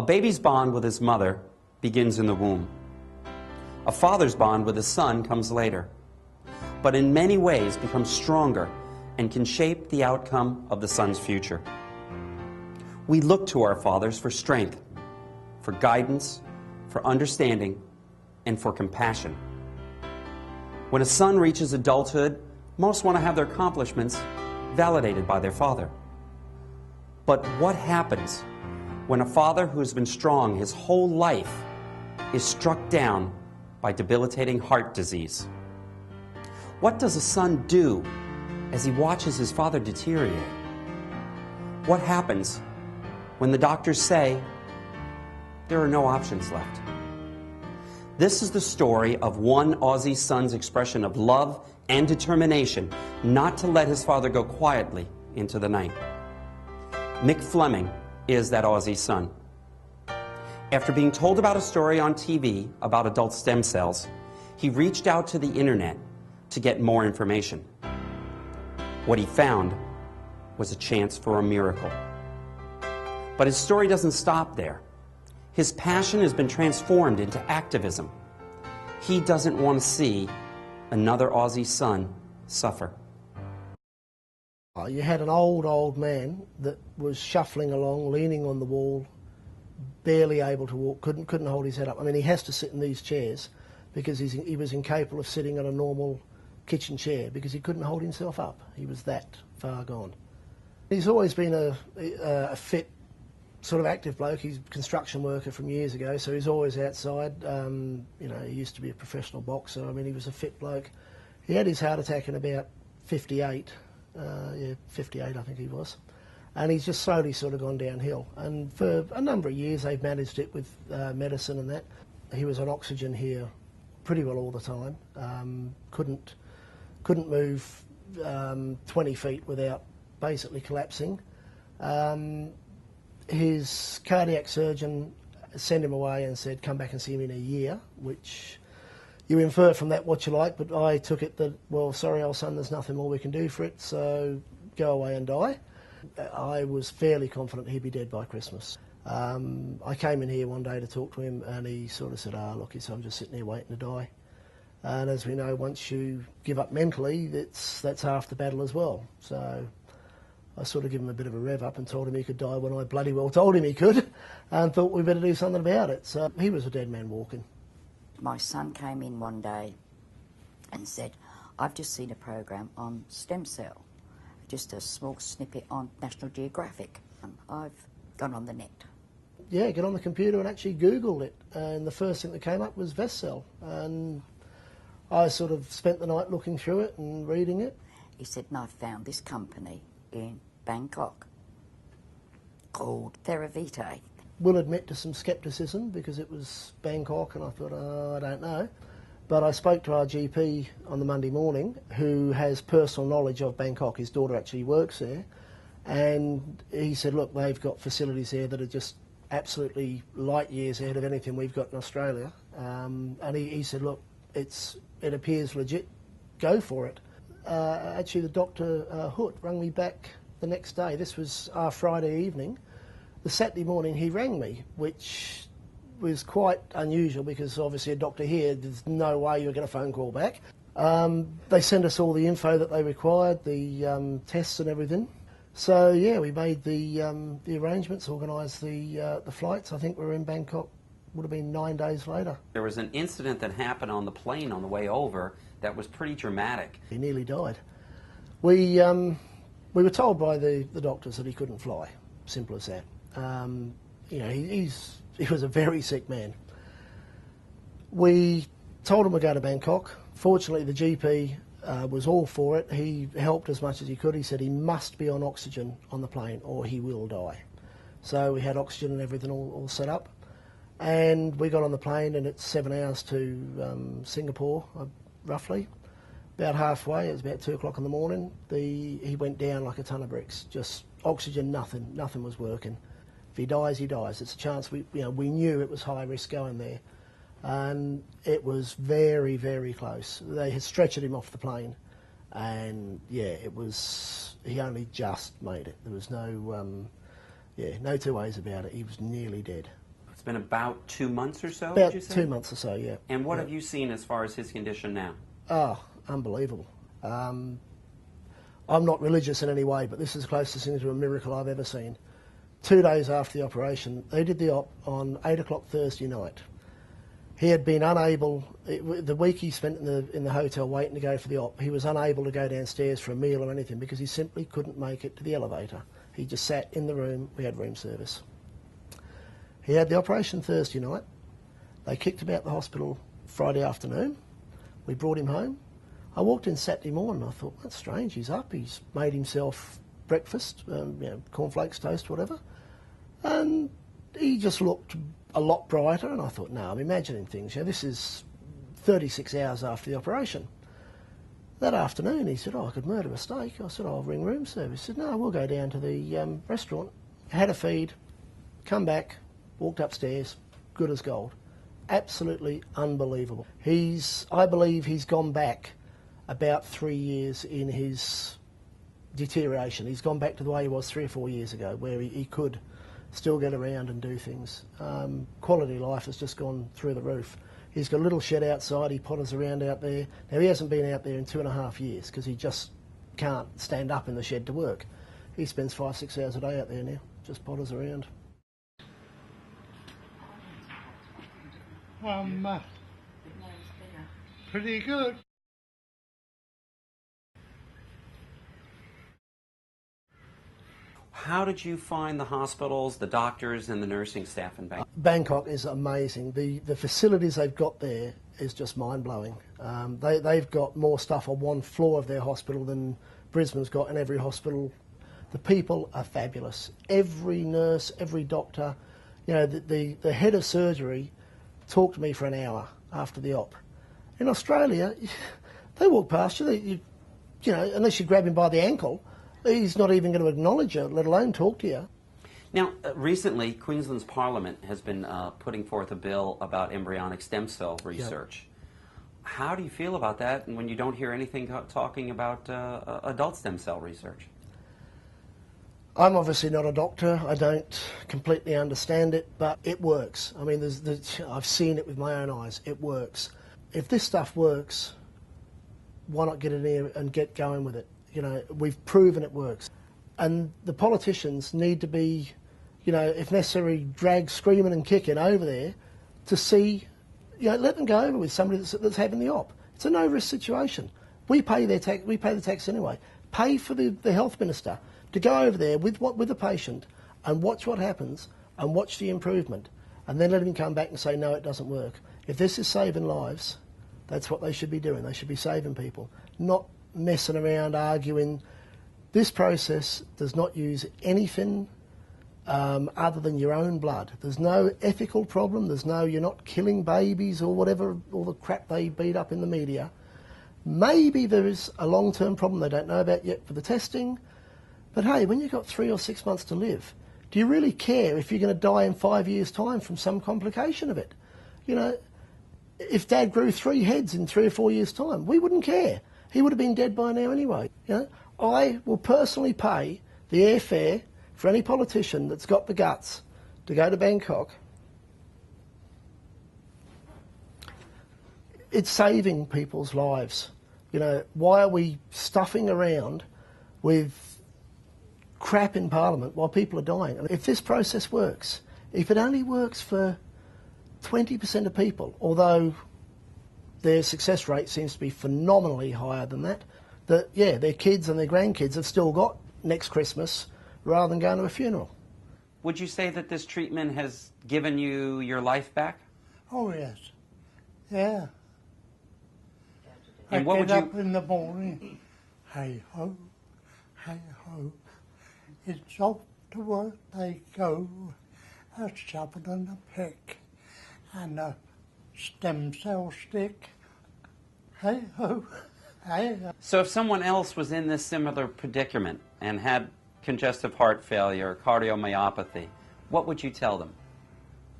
baby's bond with his mother begins in the womb. A father's bond with his son comes later, but in many ways becomes stronger and can shape the outcome of the son's future. We look to our fathers for strength, for guidance, for understanding, and for compassion. When a son reaches adulthood, most want to have their accomplishments validated by their father. But what happens when a father who has been strong his whole life is struck down by debilitating heart disease? What does a son do as he watches his father deteriorate? What happens when the doctors say there are no options left? This is the story of one Aussie son's expression of love and determination not to let his father go quietly into the night. Mick Fleming is that Aussie son. After being told about a story on TV about adult stem cells, he reached out to the internet to get more information. What he found was a chance for a miracle. But his story doesn't stop there. His passion has been transformed into activism. He doesn't want to see another Aussie son suffer. You had an old man that was shuffling along, leaning on the wall, barely able to walk, couldn't hold his head up. I mean, he has to sit in these chairs because he was incapable of sitting on a normal kitchen chair because he couldn't hold himself up. He was that far gone. He's always been a fit, sort of active bloke. He's a construction worker from years ago, so he's always outside. You know, he used to be a professional boxer. I mean, he was a fit bloke. He had his heart attack in about 58. 58 I think he was. And he's just slowly sort of gone downhill. And for a number of years they've managed it with medicine and that. He was on oxygen here pretty well all the time. Couldn't move 20 feet without basically collapsing. His cardiac surgeon sent him away and said, come back and see me in a year, which you infer from that what you like, but I took it that, well, sorry, old son, there's nothing more we can do for it, so go away and die. I was fairly confident he'd be dead by Christmas. I came in here one day to talk to him and he sort of said, look, I'm just sitting here waiting to die. And as we know, once you give up mentally, that's half the battle as well. So I sort of gave him a bit of a rev up and told him he could die when I bloody well told him he could, and thought we better do something about it. So he was a dead man walking. My son came in one day and said, I've just seen a program on stem cell, just a small snippet on National Geographic. I've gone on the net. Yeah, get on the computer and actually Googled it, and the first thing that came up was Vestcell, and I sort of spent the night looking through it and reading it. He said, and I found this company in Bangkok called Theravitae. Will admit to some scepticism because it was Bangkok and I thought, I don't know. But I spoke to our GP on the Monday morning who has personal knowledge of Bangkok. His daughter actually works there. And he said, look, they've got facilities there that are just absolutely light years ahead of anything we've got in Australia. And he said, look, it appears legit, go for it. Actually, the Dr. Hoot rang me back the next day. This was our Friday evening. The Saturday morning he rang me, which was quite unusual because obviously a doctor here, there's no way you'll get a phone call back. They sent us all the info that they required, the tests and everything. So yeah, we made the arrangements, organised the flights. I think we were in Bangkok, would have been 9 days later. There was an incident that happened on the plane on the way over that was pretty dramatic. He nearly died. We were told by the doctors that he couldn't fly, simple as that. You know, he was a very sick man. We told him we'd go to Bangkok. Fortunately, the GP was all for it. He helped as much as he could. He said he must be on oxygen on the plane or he will die. So we had oxygen and everything all set up. And we got on the plane and it's 7 hours to Singapore, roughly. About halfway, it was about 2 o'clock in the morning, he went down like a ton of bricks. Just oxygen, nothing was working. If he dies, he dies. It's a chance. We knew it was high risk going there, and it was very, very close. They had stretchered him off the plane, and yeah, he only just made it. There was no two ways about it. He was nearly dead. been about 2 months or so, About would you say? 2 months or so, yeah. And what Yeah. have you seen as far as his condition now? Oh, unbelievable. I'm not religious in any way, but this is the closest thing to a miracle I've ever seen. 2 days after the operation, they did the op on 8 o'clock Thursday night. He had been unable, the week he spent in the hotel waiting to go for the op, he was unable to go downstairs for a meal or anything because he simply couldn't make it to the elevator. He just sat in the room, we had room service. He had the operation Thursday night. They kicked him out the hospital Friday afternoon. We brought him home. I walked in Saturday morning, I thought, that's strange, he's up, he's made himself breakfast, cornflakes, toast, whatever. And he just looked a lot brighter, and I thought, no, I'm imagining things. This is 36 hours after the operation. That afternoon, he said, I could murder a steak. I said, I'll ring room service. He said, no, we'll go down to the restaurant. Had a feed, come back, walked upstairs, good as gold. Absolutely unbelievable. I believe he's gone back about 3 years in his deterioration. He's gone back to the way he was 3 or 4 years ago, where he could still get around and do things. Quality of life has just gone through the roof. He's got a little shed outside, he potters around out there. Now, he hasn't been out there in 2.5 years because he just can't stand up in the shed to work. He spends 5-6 hours a day out there now, just potters around. Pretty good. How did you find the hospitals, the doctors, and the nursing staff in Bangkok? Bangkok is amazing. The facilities they've got there is just mind-blowing. They've got more stuff on one floor of their hospital than Brisbane's got in every hospital. The people are fabulous. Every nurse, every doctor, the head of surgery talked to me for an hour after the op. In Australia, they walk past you, unless you grab him by the ankle, he's not even going to acknowledge you, let alone talk to you. Now, recently, Queensland's Parliament has been putting forth a bill about embryonic stem cell research. Yep. How do you feel about that when you don't hear anything talking about adult stem cell research? I'm obviously not a doctor. I don't completely understand it, but it works. I mean, I've seen it with my own eyes. It works. If this stuff works, why not get in here and get going with it? We've proven it works. And the politicians need to be, if necessary, dragged screaming and kicking over there to see, let them go over with somebody that's having the op. It's a no-risk situation. We pay the tax anyway. Pay for the health minister to go over there with the patient and watch what happens and watch the improvement, and then let him come back and say, no, it doesn't work. If this is saving lives, that's what they should be doing. They should be saving people, not messing around, arguing. This process does not use anything other than your own blood. There's no ethical problem. You're not killing babies or whatever, all the crap they beat up in the media. Maybe there is a long-term problem they don't know about yet for the testing. But hey, when you've got 3 or 6 months to live, do you really care if you're going to die in 5 years' time from some complication of it? If Dad grew 3 heads in 3 or 4 years' time, we wouldn't care. He would have been dead by now anyway. I will personally pay the airfare for any politician that's got the guts to go to Bangkok. It's saving people's lives. Why are we stuffing around with crap in Parliament while people are dying? If this process works, if it only works for 20% of people, although their success rate seems to be phenomenally higher than that, their kids and their grandkids have still got next Christmas rather than going to a funeral. Would you say that this treatment has given you your life back? Oh, yes. Yeah. And I what get would you... up in the morning, hey ho, it's off to work they go, a shovel and a pick, and a stem cell stick, hey ho, hey ho. So if someone else was in this similar predicament and had congestive heart failure or cardiomyopathy, what would you tell them?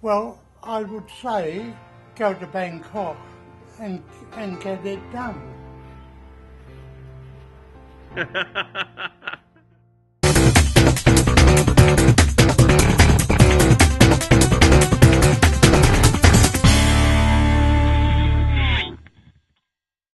Well, I would say go to Bangkok and get it done.